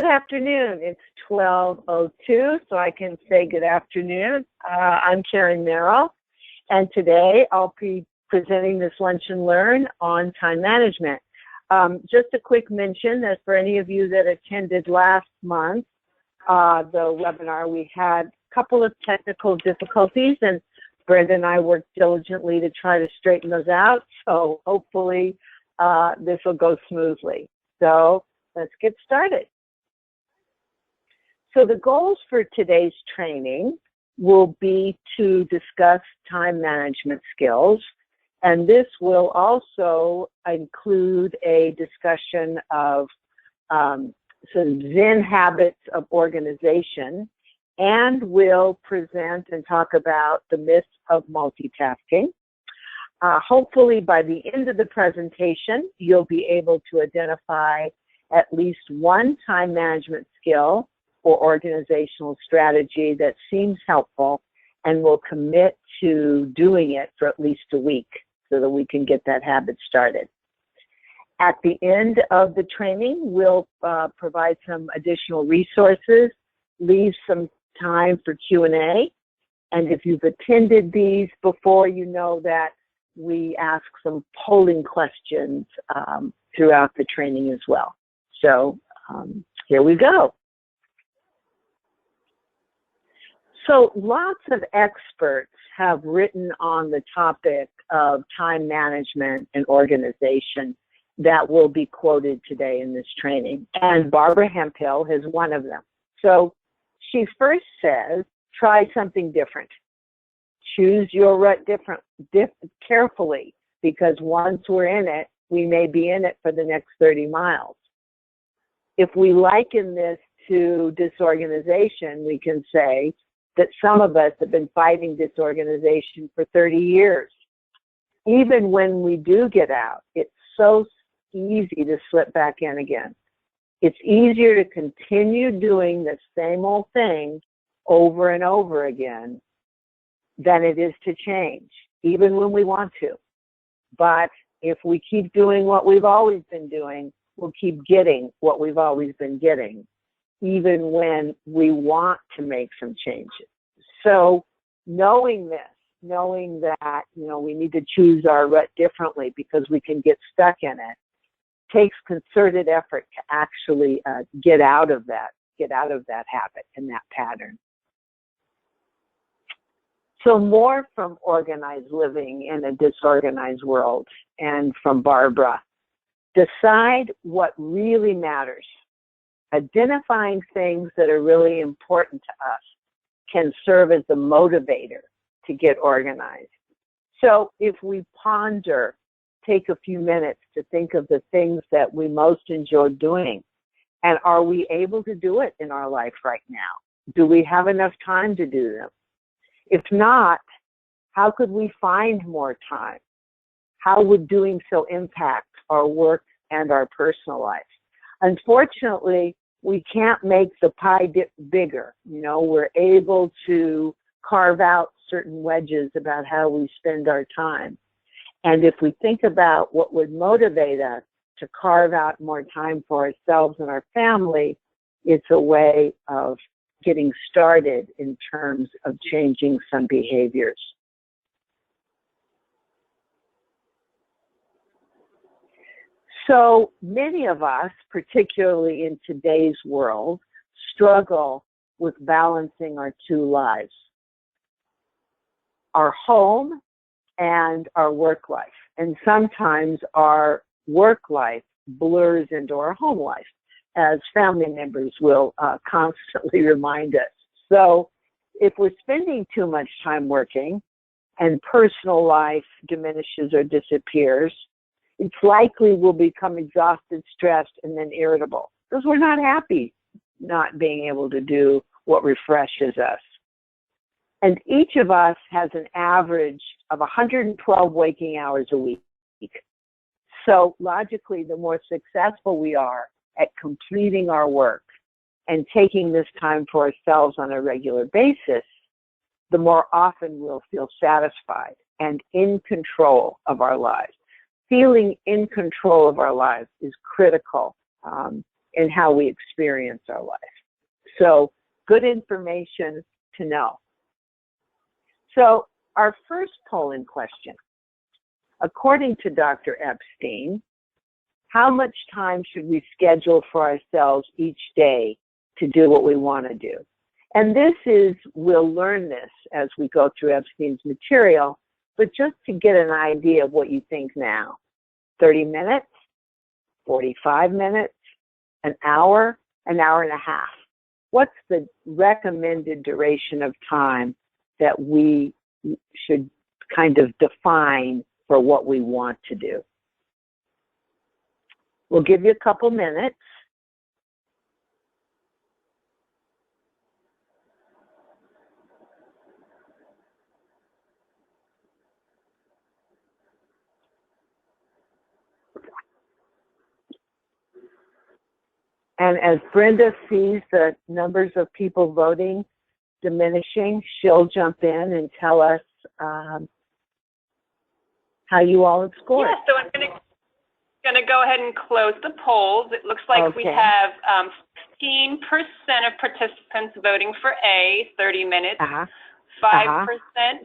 afternoon. It's 12:02, so I can say good afternoon. I'm Karen Merrill, and today I'll be presenting this Lunch and Learn on time management. Just a quick mention that for any of you that attended last month, the webinar, we had a couple of technical difficulties, and Brenda and I worked diligently to try to straighten those out, so hopefully this will go smoothly. So let's get started. So the goals for today's training will be to discuss time management skills, and this will also include a discussion of some Zen habits of organization, and will present and talk about the myths of multitasking. Hopefully by the end of the presentation, you'll be able to identify at least one time management skill or organizational strategy that seems helpful and will commit to doing it for at least a week so that we can get that habit started. At the end of the training, we'll provide some additional resources, leave some time for Q&A, and if you've attended these before, you know that we ask some polling questions throughout the training as well. So here we go. So lots of experts have written on the topic of time management and organization that will be quoted today in this training. And Barbara Hemphill is one of them. So she first says, try something different. Choose your rut carefully, because once we're in it, we may be in it for the next 30 miles. If we liken this to disorganization, we can say that some of us have been fighting disorganization for 30 years. Even when we do get out, it's so easy to slip back in again. It's easier to continue doing the same old thing over and over again than it is to change, even when we want to. But if we keep doing what we've always been doing, we'll keep getting what we've always been getting, even when we want to make some changes. So knowing this, knowing that, we need to choose our rut differently because we can get stuck in it, takes concerted effort to actually get out of that habit and that pattern. So more from Organized Living in a Disorganized World, and from Barbara. Decide what really matters. Identifying things that are really important to us can serve as a motivator to get organized. So if we ponder, take a few minutes to think of the things that we most enjoy doing, and are we able to do it in our life right now? Do we have enough time to do them? If not, how could we find more time? How would doing so impact our work and our personal life? Unfortunately, we can't make the pie bigger. We're able to carve out certain wedges about how we spend our time. And if we think about what would motivate us to carve out more time for ourselves and our family, it's a way of getting started in terms of changing some behaviors. So many of us, particularly in today's world, struggle with balancing our two lives, our home and our work life. And sometimes our work life blurs into our home life, as family members will constantly remind us. So if we're spending too much time working and personal life diminishes or disappears, it's likely we'll become exhausted, stressed, and then irritable, because we're not happy not being able to do what refreshes us. And each of us has an average of 112 waking hours a week. So logically, the more successful we are at completing our work and taking this time for ourselves on a regular basis, the more often we'll feel satisfied and in control of our lives. Feeling in control of our lives is critical in how we experience our life. So good information to know. So our first polling question, according to Dr. Epstein, how much time should we schedule for ourselves each day to do what we want to do? And this is, we'll learn this as we go through Epstein's material, but just to get an idea of what you think now. 30 minutes, 45 minutes, an hour and a half. What's the recommended duration of time that we should kind of define for what we want to do? We'll give you a couple minutes. And as Brenda sees the numbers of people voting diminishing, she'll jump in and tell us how you all have scored. Yeah, so I'm going to go ahead and close the polls. It looks like we have 15% of participants voting for A, 30 minutes, 5%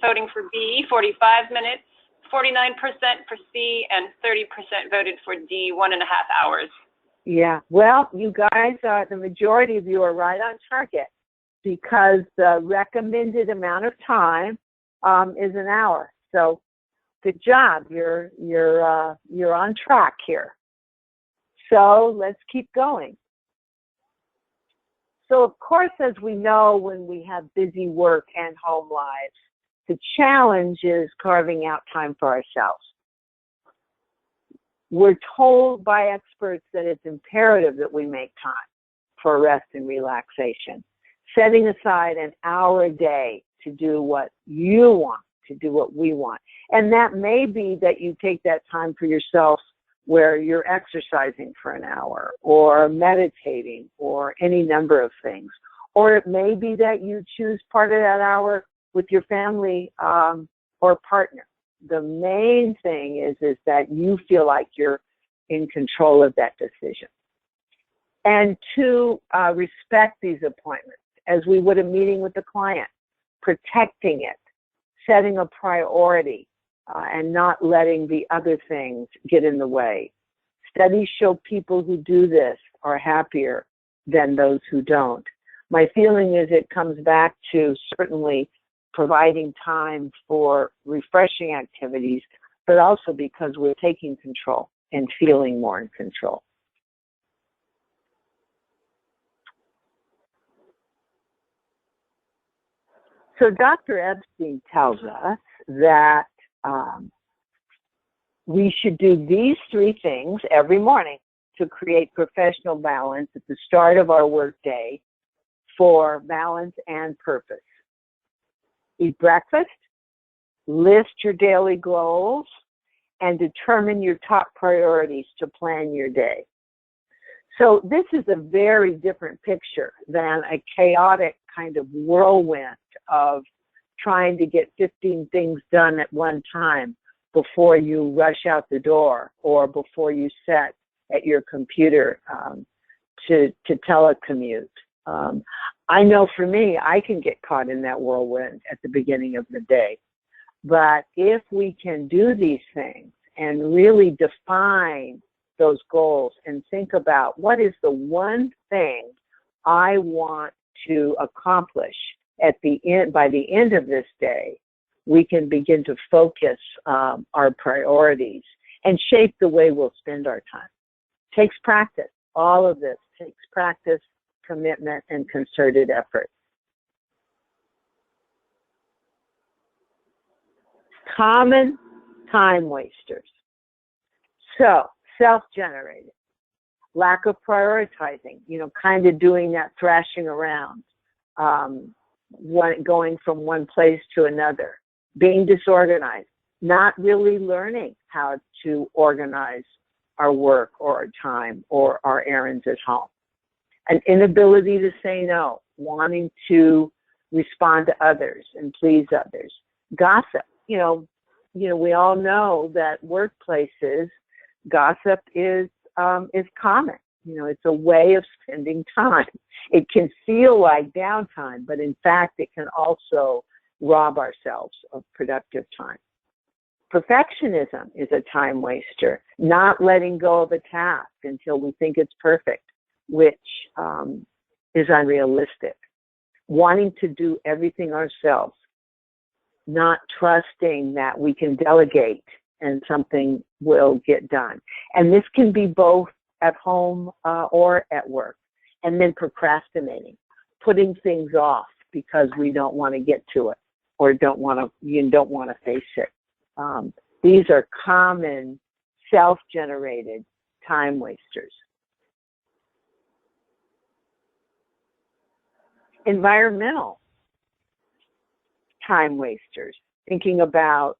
voting for B, 45 minutes, 49% for C, and 30% voted for D, 1.5 hours. Yeah, well, you guys, the majority of you are right on target because the recommended amount of time is an hour. So good job. You're on track here. So let's keep going. So of course, as we know, when we have busy work and home lives, the challenge is carving out time for ourselves. We're told by experts that it's imperative that we make time for rest and relaxation, setting aside an hour a day to do what you want, to do what we want. And that may be that you take that time for yourself where you're exercising for an hour or meditating or any number of things. Or it may be that you choose part of that hour with your family or partner. The main thing is that you feel like you're in control of that decision. And to respect these appointments, as we would a meeting with the client, protecting it, setting a priority, and not letting the other things get in the way. Studies show people who do this are happier than those who don't. My feeling is it comes back to certainly providing time for refreshing activities, but also because we're taking control and feeling more in control. So Dr. Epstein tells us that we should do these 3 things every morning to create professional balance at the start of our workday for balance and purpose. Eat breakfast, list your daily goals, and determine your top priorities to plan your day. So this is a very different picture than a chaotic kind of whirlwind of trying to get 15 things done at one time before you rush out the door or before you sit at your computer to telecommute. I know for me, I can get caught in that whirlwind at the beginning of the day. But if we can do these things and really define those goals and think about what is the one thing I want to accomplish at the end, by the end of this day, we can begin to focus our priorities and shape the way we'll spend our time. Takes practice. All of this takes practice, commitment, and concerted effort. Common time wasters. So, self-generated. Lack of prioritizing, kind of doing that thrashing around, going from one place to another. Being disorganized, not really learning how to organize our work or our time or our errands at home. An inability to say no, wanting to respond to others and please others. Gossip, we all know that workplaces, gossip is common. You know, it's a way of spending time. It can feel like downtime, but in fact, it can also rob ourselves of productive time. Perfectionism is a time waster, not letting go of a task until we think it's perfect, which is unrealistic. Wanting to do everything ourselves, not trusting that we can delegate and something will get done. And this can be both at home or at work. And then procrastinating, putting things off because we don't want to get to it or you don't want to face it. These are common self-generated time wasters. Environmental time wasters, thinking about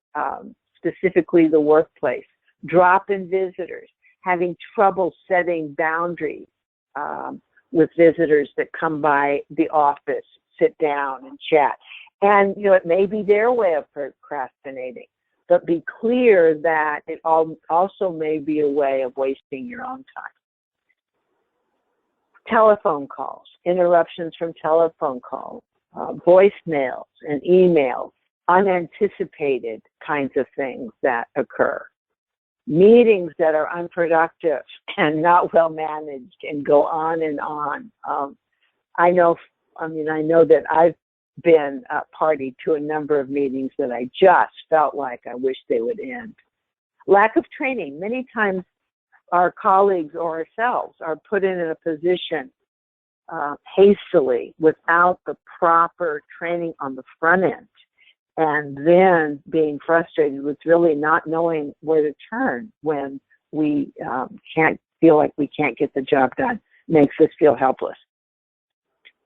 specifically the workplace, drop-in visitors, having trouble setting boundaries with visitors that come by the office, sit down and chat. And, you know, it may be their way of procrastinating, but be clear that it also may be a way of wasting your own time. Telephone calls, interruptions from telephone calls, voicemails and emails, unanticipated kinds of things that occur. Meetings that are unproductive and not well managed and go on and on. I know that I've been a party to a number of meetings that I just felt like I wish they would end. Lack of training. Many times our colleagues or ourselves are put in a position hastily without the proper training on the front end, and then being frustrated with really not knowing where to turn when we can't feel like we can't get the job done, makes us feel helpless.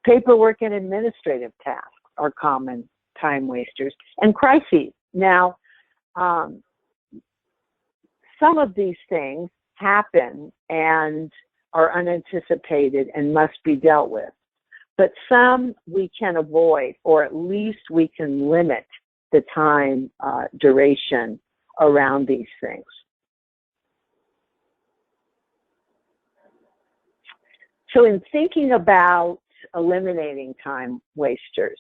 Paperwork and administrative tasks are common time wasters, and crises. Now, some of these things happen and are unanticipated and must be dealt with. But some we can avoid, or at least we can limit the time duration around these things. So in thinking about eliminating time wasters,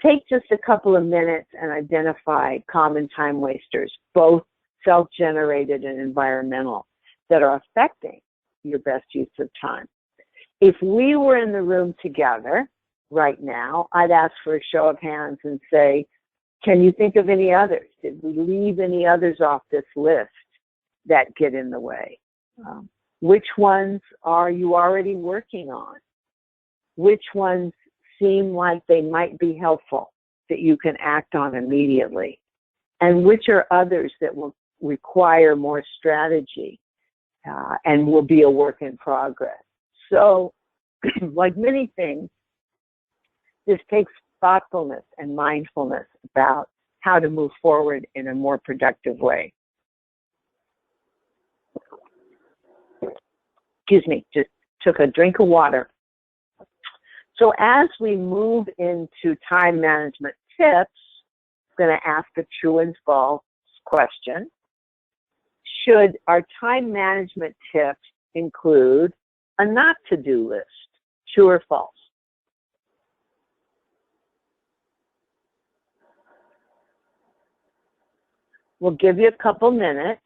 take just a couple of minutes and identify common time wasters, both self-generated and environmental, that are affecting your best use of time. If we were in the room together right now, I'd ask for a show of hands and say, can you think of any others? Did we leave any others off this list that get in the way? Which ones are you already working on? Which ones seem like they might be helpful that you can act on immediately? And which are others that will require more strategy and will be a work in progress? So, like many things, this takes thoughtfulness and mindfulness about how to move forward in a more productive way. Excuse me, just took a drink of water. So as we move into time management tips, I'm going to ask a true and false question. Should our time management tips include a not to-do list? True or false? We'll give you a couple minutes.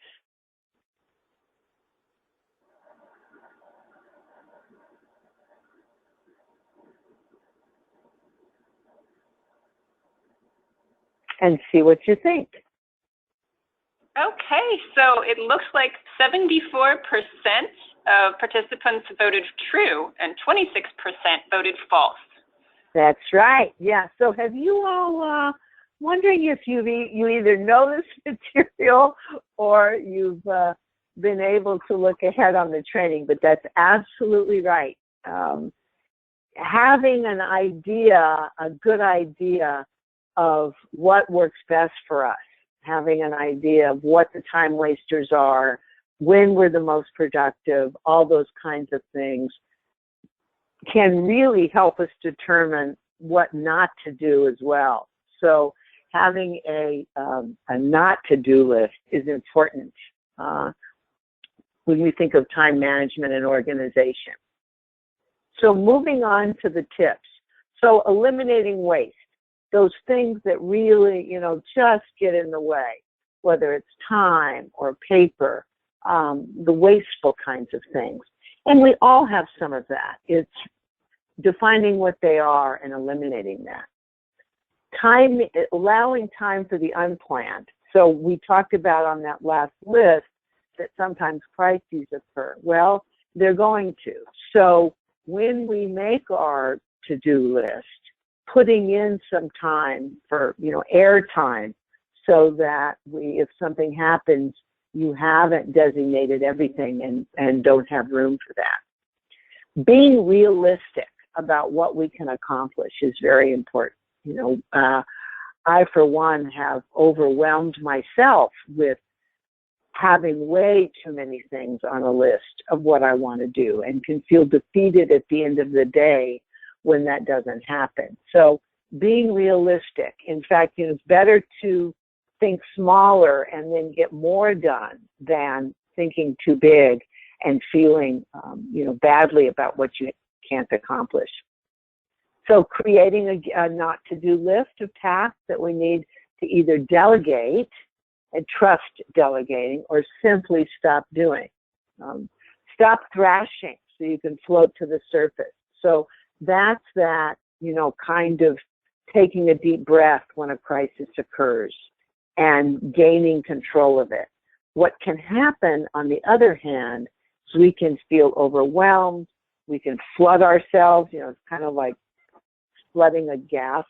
And see what you think. Okay, so it looks like 74% of participants voted true and 26% voted false. That's right. Yeah. So have you all wondering if you either know this material or you've been able to look ahead on the training? But that's absolutely right. Having an idea, a good idea of what works best for us, having an idea of what the time wasters are, when we're the most productive, all those kinds of things can really help us determine what not to do as well. So having a not to-do list is important. when we think of time management and organization. So moving on to the tips. So eliminating waste, those things that really, just get in the way, whether it's time or paper, the wasteful kinds of things. And we all have some of that. It's defining what they are and eliminating that. Time, allowing time for the unplanned. So we talked about on that last list that sometimes crises occur. Well, they're going to. So when we make our to-do list, putting in some time for, air time, so that if something happens, you haven't designated everything and don't have room for that. Being realistic about what we can accomplish is very important. I, for one, have overwhelmed myself with having way too many things on a list of what I want to do, and can feel defeated at the end of the day when that doesn't happen. So being realistic. In fact, it's better to think smaller and then get more done than thinking too big and feeling, badly about what you can't accomplish. So creating a not to-do list of tasks that we need to either delegate and trust delegating, or simply stop doing. Stop thrashing so you can float to the surface. So that's that, kind of taking a deep breath when a crisis occurs and gaining control of it. What can happen, on the other hand, is we can feel overwhelmed. We can flood ourselves. It's kind of like flooding a gas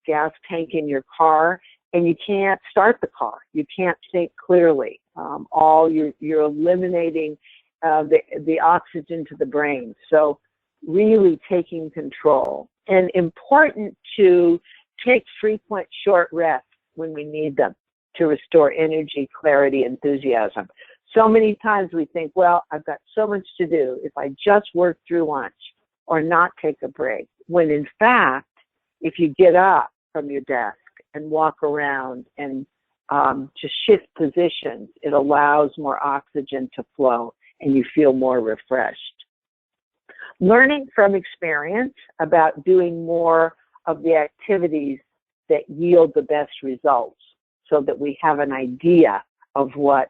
tank in your car, and you can't start the car. You can't think clearly. You're eliminating the oxygen to the brain. So really taking control. And important to take frequent short rests when we need them to restore energy, clarity, enthusiasm. So many times we think, well, I've got so much to do if I just work through lunch or not take a break. When in fact, if you get up from your desk and walk around and just shift positions, it allows more oxygen to flow and you feel more refreshed. Learning from experience about doing more of the activities that yield the best results, so that we have an idea of what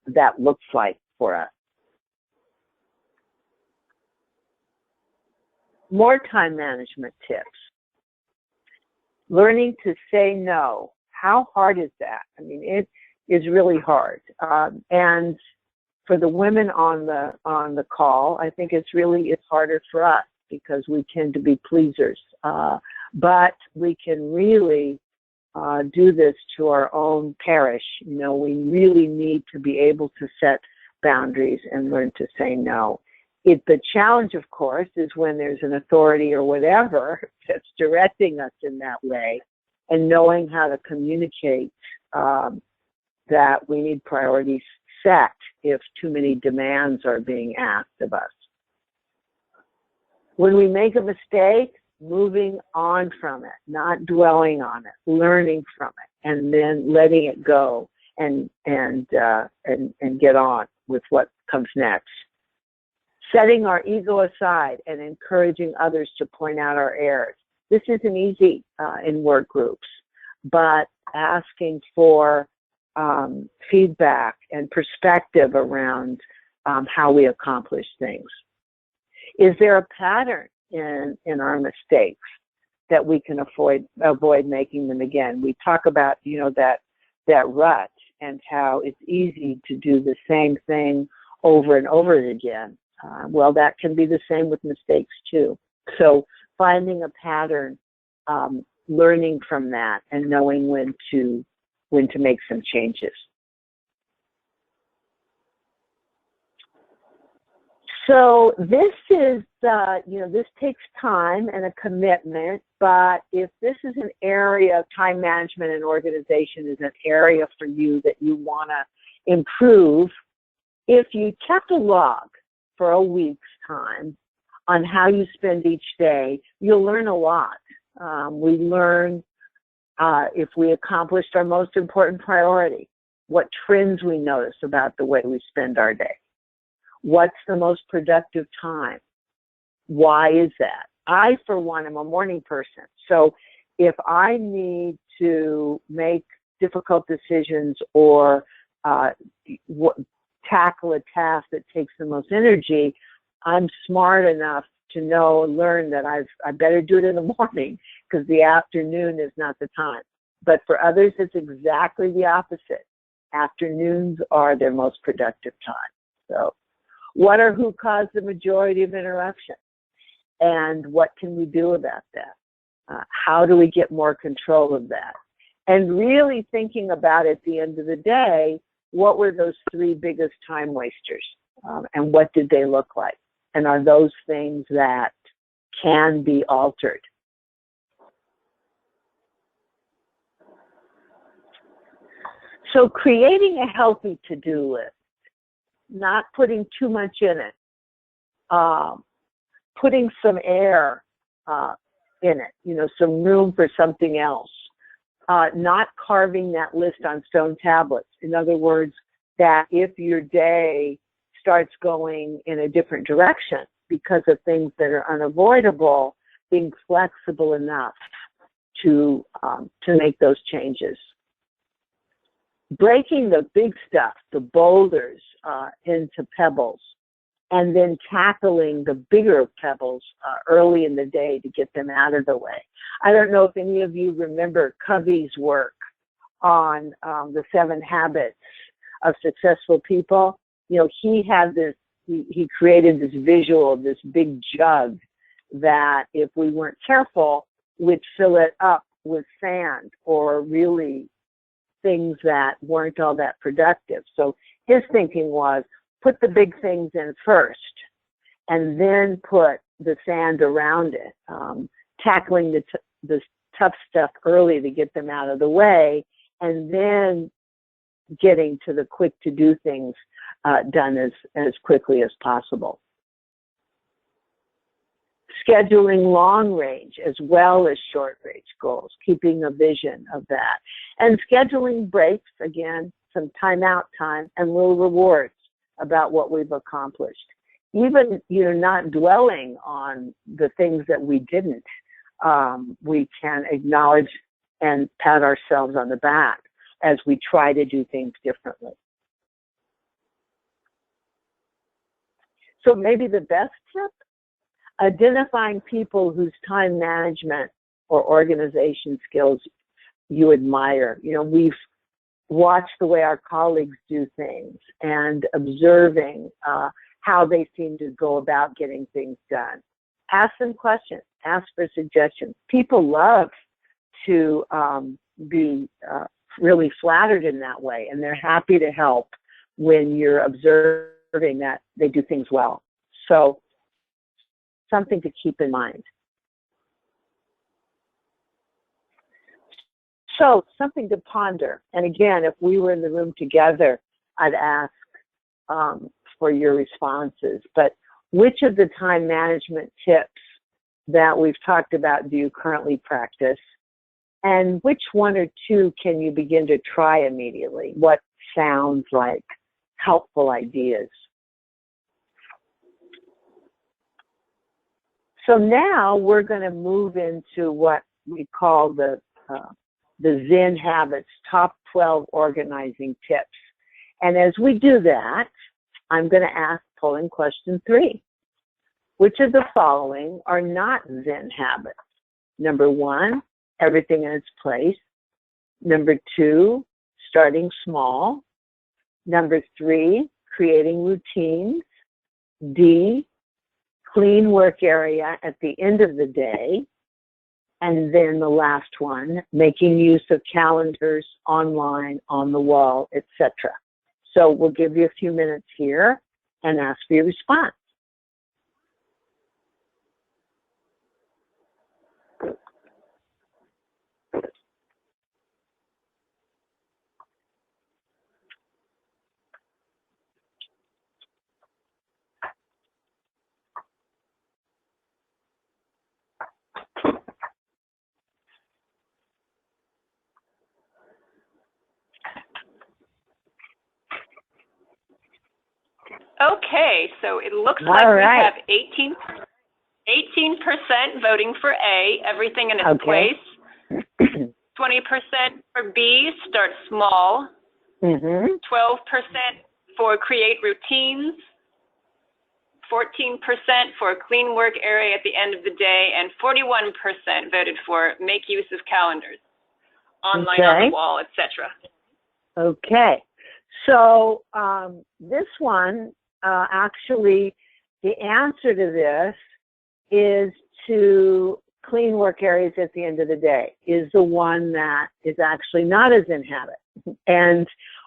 that looks like for us. More time management tips. Learning to say no. How hard is that? I mean, it is really hard. And for the women on the call, I think it's harder for us because we tend to be pleasers. But we can really do this to our own parish. We really need to be able to set boundaries and learn to say no. The challenge, of course, is when there's an authority or whatever that's directing us in that way, and knowing how to communicate that we need priorities set if too many demands are being asked of us. When we make a mistake, moving on from it, not dwelling on it, learning from it, and then letting it go and get on with what comes next. Setting our ego aside and encouraging others to point out our errors. This isn't easy in work groups, but asking for feedback and perspective around how we accomplish things. Is there a pattern in our mistakes that we can avoid making them again? We talk about, that rut and how it's easy to do the same thing over and over again. Well, that can be the same with mistakes too. So finding a pattern, learning from that, and knowing when to make some changes. So this is, this takes time and a commitment, but if this is an area of time management and organization is an area for you that you want to improve, if you kept a log for a week's time on how you spend each day, you'll learn a lot. We learn if we accomplished our most important priority, what trends we notice about the way we spend our day. What's the most productive time? Why is that? I, for one, am a morning person. So if I need to make difficult decisions or tackle a task that takes the most energy, I'm smart enough to know and learn that I better do it in the morning because the afternoon is not the time. But for others, it's exactly the opposite. Afternoons are their most productive time. So what or who caused the majority of interruption? And what can we do about that? How do we get more control of that? And really thinking about at the end of the day, what were those 3 biggest time wasters? And what did they look like? And are those things that can be altered? So creating a healthy to-do list, not putting too much in it, putting some air in it, some room for something else, not carving that list on stone tablets. In other words, that if your day starts going in a different direction because of things that are unavoidable, being flexible enough to make those changes. Breaking the big stuff, the boulders, into pebbles, and then tackling the bigger pebbles early in the day to get them out of the way. I don't know if any of you remember Covey's work on the 7 habits of successful people. He had this, he created this visual of this big jug that if we weren't careful, would fill it up with sand or really things that weren't all that productive. So his thinking was, put the big things in first and then put the sand around it, tackling the tough stuff early to get them out of the way, and then getting to the quick to-do things done as quickly as possible. Scheduling long range as well as short range goals, keeping a vision of that. And scheduling breaks, again, some timeout time and little rewards about what we've accomplished. Even, not dwelling on the things that we didn't, we can acknowledge and pat ourselves on the back as we try to do things differently. So maybe the best tip, identifying people whose time management or organization skills you admire. We've watched the way our colleagues do things and observing how they seem to go about getting things done. Ask them questions, ask for suggestions. People love to be really flattered in that way, and they're happy to help when you're observing that they do things well. So something to keep in mind. So something to ponder. And again, if we were in the room together, I'd ask for your responses. But which of the time management tips that we've talked about do you currently practice? And which 1 or 2 can you begin to try immediately? What sounds like helpful ideas? So now we're going to move into what we call the Zen Habits top 12 organizing tips. And as we do that, I'm going to ask polling question 3. Which of the following are not Zen habits? Number 1, everything in its place. Number 2, starting small. Number 3, creating routines. D, clean work area at the end of the day. And then the last one, making use of calendars, online, on the wall, etc. So we'll give you a few minutes here and ask for your response. Okay. Okay, so it looks like we have 18% voting for A, everything in its place. 20% for B, start small. 12% for create routines. 14% for clean work area at the end of the day, and 41% voted for make use of calendars, online, on the wall, etc. Okay, so this one, actually, the answer to this is to clean work areas at the end of the day, is the one that is actually not a Zen habit. And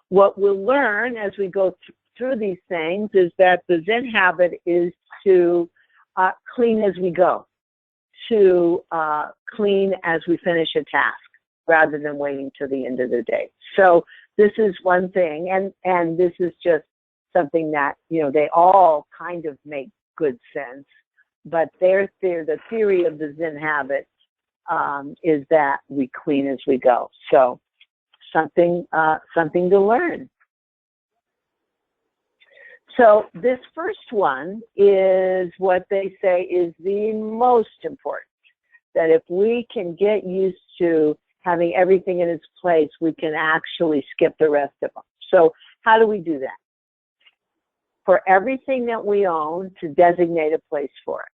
what we'll learn as we go through these things is that the Zen habit is to clean as we go, to clean as we finish a task rather than waiting till the end of the day. So this is one thing, and this is just something that, you know, they all kind of make good sense, but the theory of the Zen habit is that we clean as we go. So something to learn. So this first one is what they say is the most important, that if we can get used to having everything in its place, we can actually skip the rest of them. So how do we do that? For everything that we own, to designate a place for it.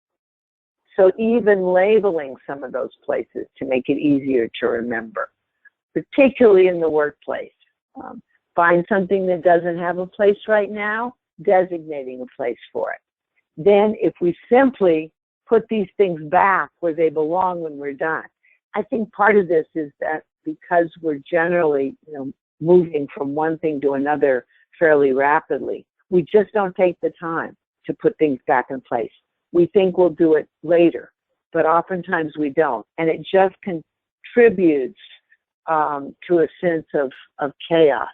So even labeling some of those places to make it easier to remember, particularly in the workplace. Find something that doesn't have a place right now, designating a place for it. Then if we simply put these things back where they belong when we're done. I think part of this is that because we're generally, you know, moving from one thing to another fairly rapidly, we just don't take the time to put things back in place. We think we'll do it later, but oftentimes we don't. And it just contributes to a sense of chaos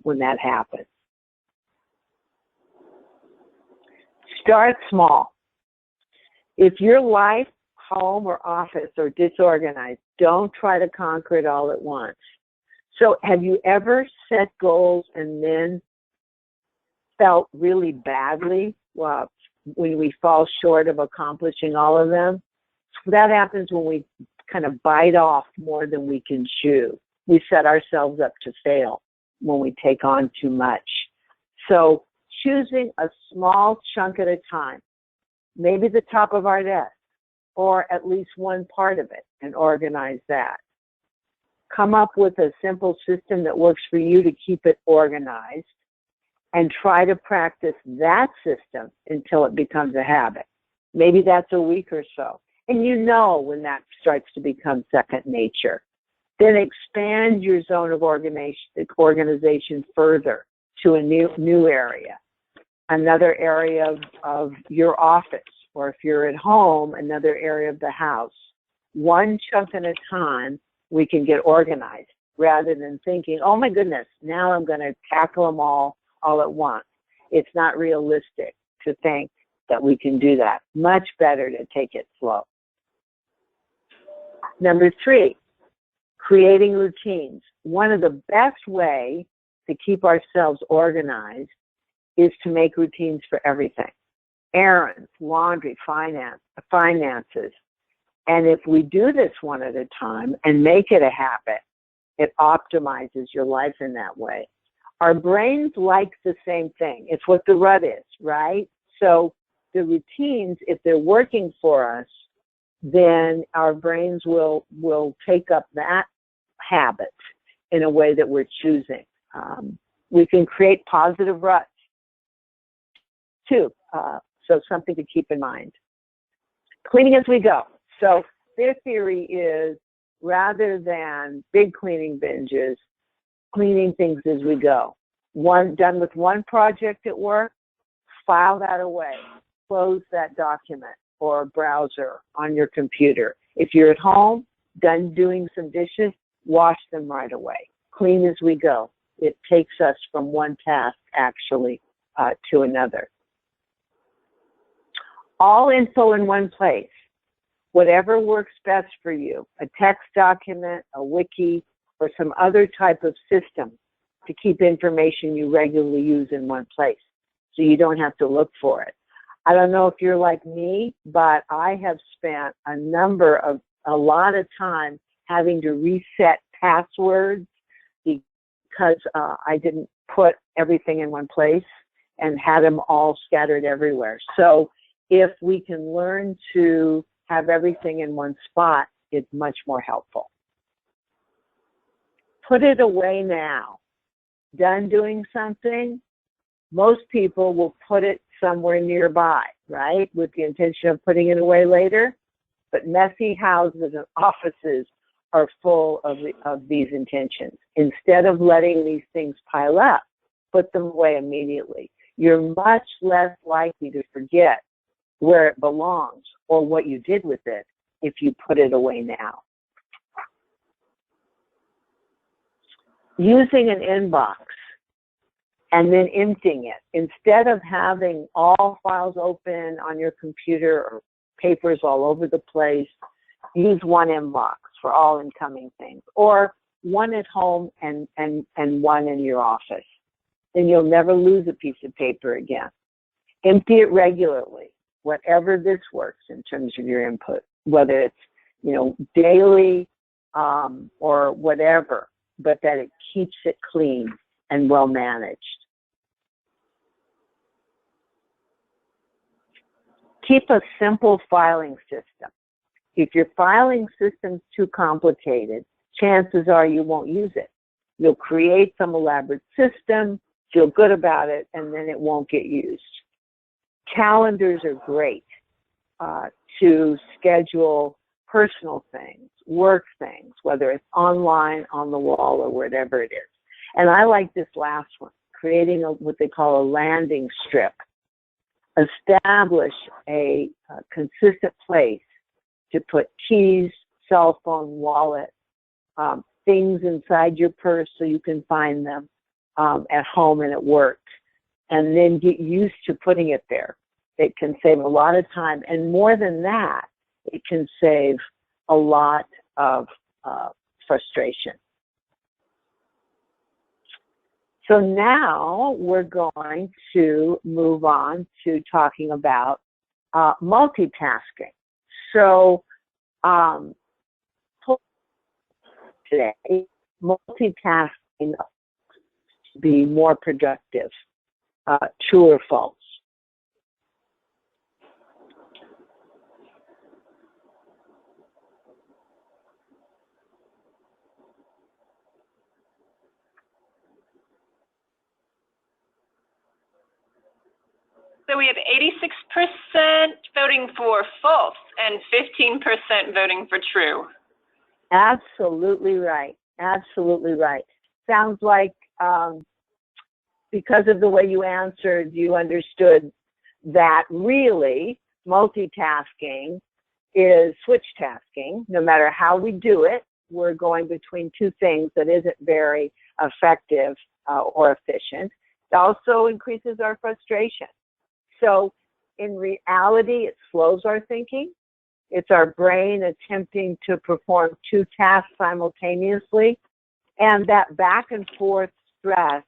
when that happens. Start small. If your life, home, or office are disorganized, don't try to conquer it all at once. So have you ever set goals and then felt really badly when we fall short of accomplishing all of them? That happens when we kind of bite off more than we can chew. We set ourselves up to fail when we take on too much. So choosing a small chunk at a time, maybe the top of our desk, or at least one part of it, and organize that. Come up with a simple system that works for you to keep it organized, and try to practice that system until it becomes a habit. Maybe that's a week or so. And you know when that starts to become second nature. Then expand your zone of organization further to a new area. Another area of your office, or if you're at home, another area of the house. One chunk at a time, we can get organized rather than thinking, oh my goodness, now I'm going to tackle them all at once. It's not realistic to think that we can do that. Much better to take it slow. Number 3, creating routines. One of the best ways to keep ourselves organized is to make routines for everything. Errands, laundry, finances. And if we do this one at a time and make it a habit, it optimizes your life in that way. Our brains like the same thing. It's what the rut is, right? So the routines, if they're working for us, then our brains will take up that habit in a way that we're choosing. We can create positive ruts too. So something to keep in mind. Cleaning as we go. So their theory is, rather than big cleaning binges, cleaning things as we go. Done with one project at work, file that away. Close that document or browser on your computer. If you're at home, done doing some dishes, wash them right away. Clean as we go. It takes us from one task, actually, to another. All info in one place. Whatever works best for you, a text document, a wiki, or some other type of system to keep information you regularly use in one place. so you don't have to look for it. I don't know if you're like me, but I have spent a lot of time having to reset passwords because I didn't put everything in one place and had them all scattered everywhere. So if we can learn to have everything in one spot, it's much more helpful. Put it away now. Done doing something, most people will put it somewhere nearby, right, with the intention of putting it away later. But messy houses and offices are full of these intentions. Instead of letting these things pile up, put them away immediately. You're much less likely to forget where it belongs or what you did with it if you put it away now. Using an inbox and then emptying it. Instead of having all files open on your computer or papers all over the place, use one inbox for all incoming things, or one at home and one in your office. Then you'll never lose a piece of paper again. Empty it regularly, whatever this works in terms of your input, whether it's, daily or whatever, but that it keeps it clean and well managed. Keep a simple filing system. If your filing system's too complicated, chances are you won't use it. You'll create some elaborate system, feel good about it, and then it won't get used. Calendars are great to schedule personal things, work things, whether it's online, on the wall, or whatever it is. And I like this last one, creating what they call a landing strip. Establish a consistent place to put keys, cell phone, wallet, things inside your purse so you can find them at home and at work. And then get used to putting it there. It can save a lot of time. And more than that, it can save a lot of frustration. So now we're going to move on to talking about multitasking. So today, multitasking to be more productive, true or false? So we have 86% voting for false and 15% voting for true. Absolutely right. Absolutely right. Sounds like because of the way you answered, you understood that really multitasking is switch tasking. No matter how we do it, we're going between two things that isn't very effective or efficient. It also increases our frustration. So in reality, it slows our thinking. It's our brain attempting to perform two tasks simultaneously. And that back and forth stress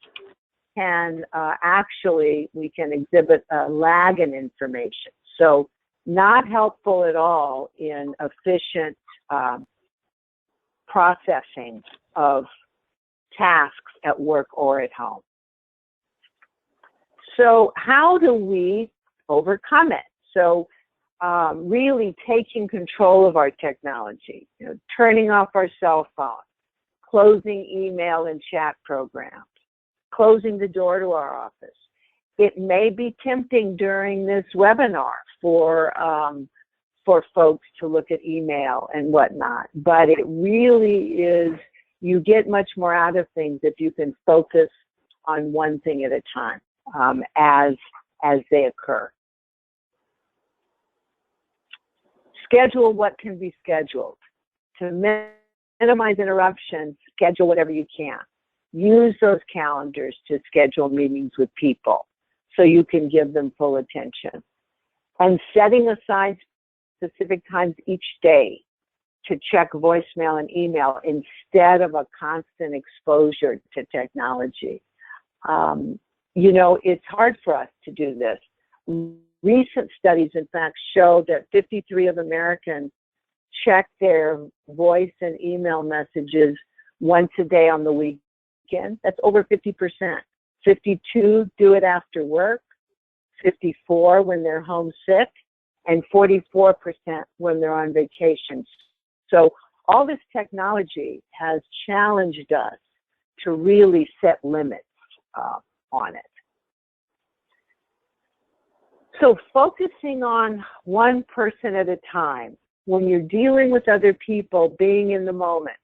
can we can exhibit a lag in information. So not helpful at all in efficient processing of tasks at work or at home. So how do we overcome it? So really taking control of our technology, turning off our cell phone, closing email and chat programs, closing the door to our office. It may be tempting during this webinar for folks to look at email and whatnot, but it really is, you get much more out of things if you can focus on one thing at a time. As they occur. Schedule what can be scheduled. To minimize interruptions, schedule whatever you can. Use those calendars to schedule meetings with people so you can give them full attention. And setting aside specific times each day to check voicemail and email instead of a constant exposure to technology. it's hard for us to do this. Recent studies, in fact, show that 53 of Americans check their voice and email messages once a day on the weekend. That's over 50%. 52 do it after work, 54 when they're homesick, and 44% when they're on vacation. So all this technology has challenged us to really set limits on it. So focusing on one person at a time, when you're dealing with other people, being in the moment,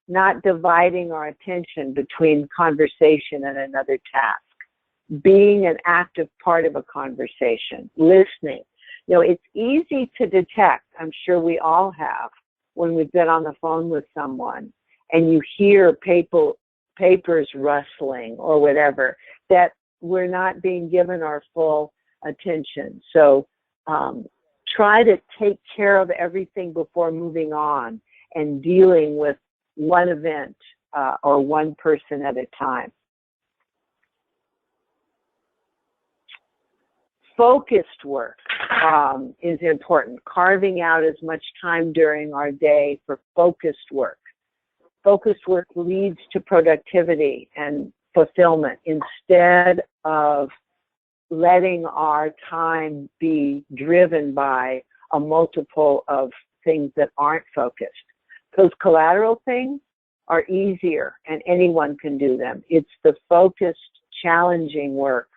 not dividing our attention between conversation and another task, being an active part of a conversation, listening. It's easy to detect, I'm sure we all have, when we've been on the phone with someone and you hear papers rustling or whatever, that we're not being given our full attention. So try to take care of everything before moving on and dealing with one event or one person at a time. Focused work is important. Carving out as much time during our day for focused work. Focused work leads to productivity and fulfillment instead of letting our time be driven by a multiple of things that aren't focused. Those collateral things are easier and anyone can do them. It's the focused, challenging work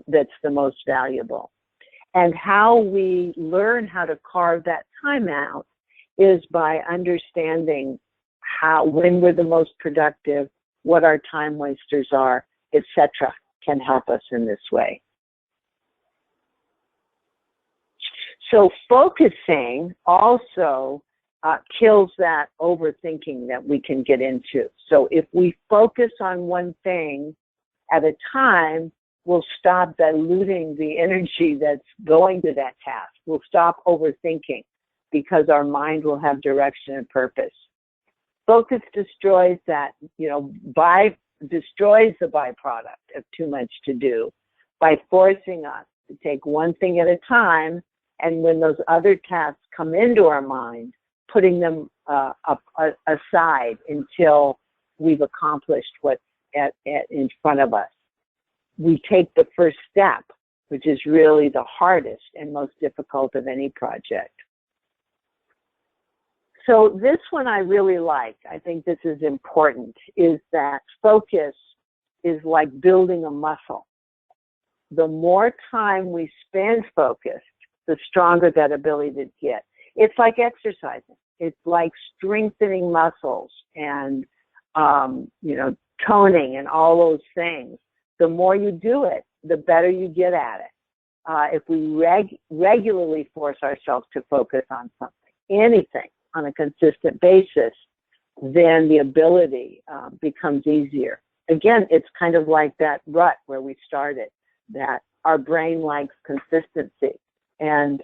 that's the most valuable. And how we learn how to carve that time out is by understanding when we're the most productive, what our time wasters are, etc., can help us in this way. So focusing also kills that overthinking that we can get into. So if we focus on one thing at a time, we'll stop diluting the energy that's going to that task. We'll stop overthinking because our mind will have direction and purpose. Focus destroys that, destroys the byproduct of too much to do by forcing us to take one thing at a time, and when those other tasks come into our mind, putting them aside until we've accomplished what's in front of us. We take the first step, which is really the hardest and most difficult of any project. So this one I really like. I think this is important, is that focus is like building a muscle. The more time we spend focused, the stronger that ability to get. It's like exercising. It's like strengthening muscles and, toning and all those things. The more you do it, the better you get at it. If we regularly force ourselves to focus on something, anything, on a consistent basis, then the ability becomes easier. Again, it's kind of like that rut where we started, that our brain likes consistency. And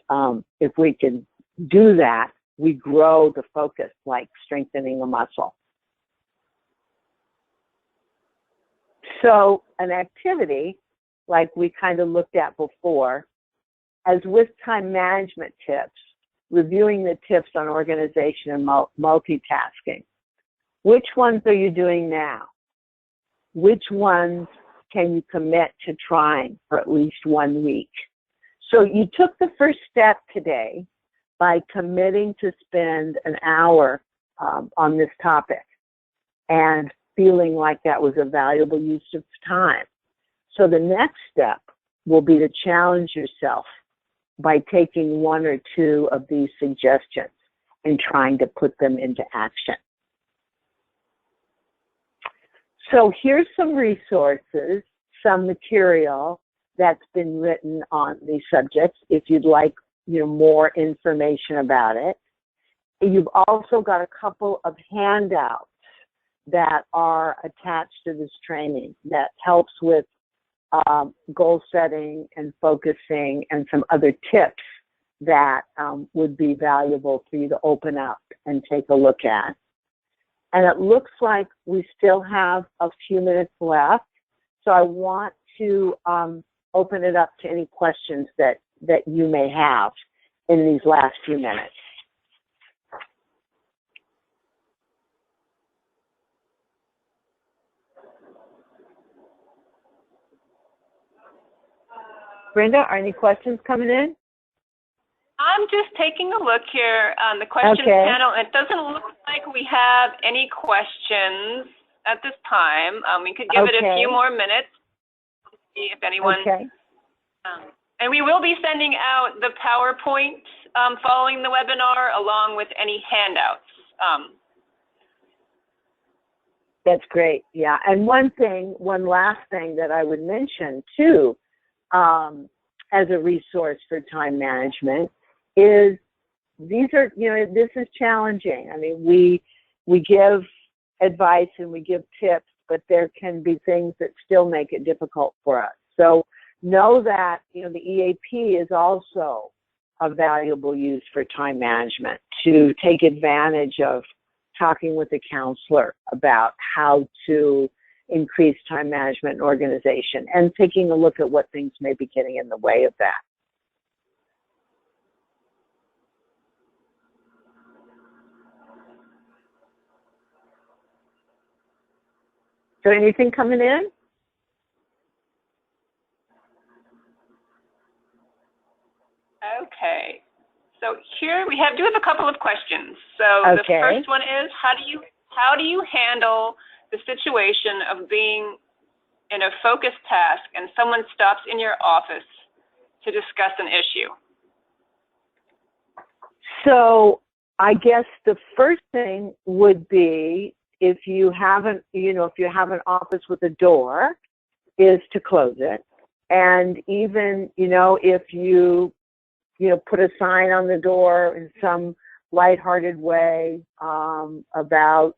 if we can do that, we grow the focus like strengthening a muscle. So an activity, like we kind of looked at before, as with time management tips, reviewing the tips on organization and multitasking. Which ones are you doing now? Which ones can you commit to trying for at least 1 week? So you took the first step today by committing to spend an hour on this topic and feeling like that was a valuable use of time. So the next step will be to challenge yourself by taking one or two of these suggestions and trying to put them into action. So here's some resources, some material that's been written on these subjects if you'd like more information about it. You've also got a couple of handouts that are attached to this training that helps with goal setting and focusing and some other tips that would be valuable for you to open up and take a look at. And it looks like we still have a few minutes left, so I want to open it up to any questions that you may have in these last few minutes. Brenda, are any questions coming in? I'm just taking a look here on the question panel. It doesn't look like we have any questions at this time. We could give it a few more minutes to see if anyone. And we will be sending out the PowerPoint following the webinar, along with any handouts. That's great. Yeah. And one last thing that I would mention too, as a resource for time management, is these are, this is challenging. I mean, we give advice and we give tips, but there can be things that still make it difficult for us. So know that, the EAP is also a valuable use for time management, to take advantage of talking with a counselor about how to increase time management and organization, and taking a look at what things may be getting in the way of that. So anything coming in? Okay. So here we do have a couple of questions. So the first one is, how do you handle the situation of being in a focused task and someone stops in your office to discuss an issue? So I guess the first thing would be, if you have an office with a door, is to close it. And even, if you put a sign on the door in some lighthearted way about,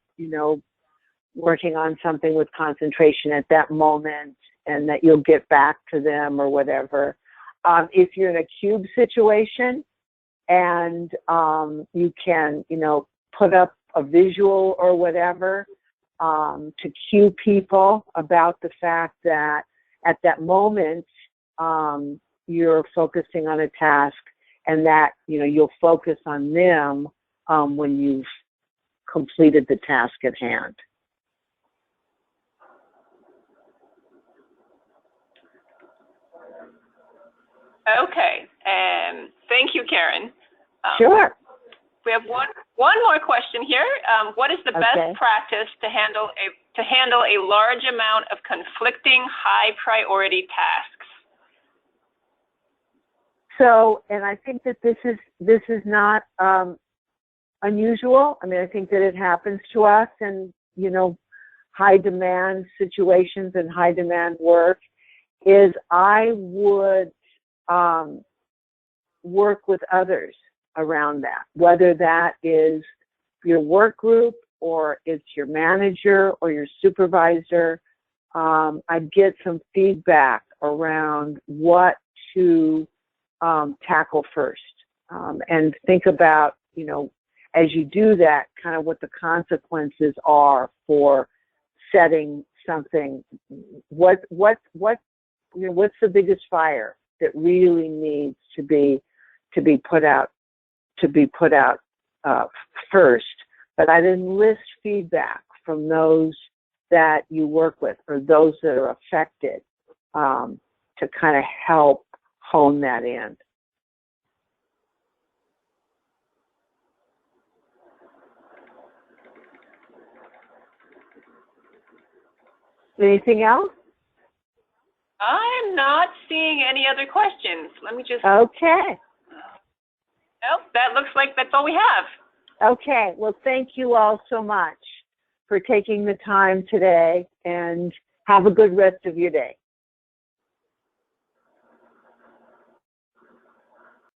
working on something with concentration at that moment, and that you'll get back to them or whatever. If you're in a cube situation and you can, put up a visual or whatever to cue people about the fact that at that moment you're focusing on a task, and that, you'll focus on them when you've completed the task at hand. Okay, thank you, Karen. Sure. We have one more question here. What is the best practice to handle a large amount of conflicting high priority tasks? So, and I think that this is not unusual. I mean, I think that it happens to us in, high demand situations and high demand work. Is I would work with others around that, whether that is your work group or it's your manager or your supervisor. I'd get some feedback around what to tackle first, and think about, as you do that, kind of what the consequences are for setting something. What's the biggest fire that really needs to be put out first? But I'd enlist feedback from those that you work with or those that are affected to kind of help hone that in. Anything else? I'm not seeing any other questions. Let me just... Okay. Nope, that looks like that's all we have. Okay. Well, thank you all so much for taking the time today, and have a good rest of your day.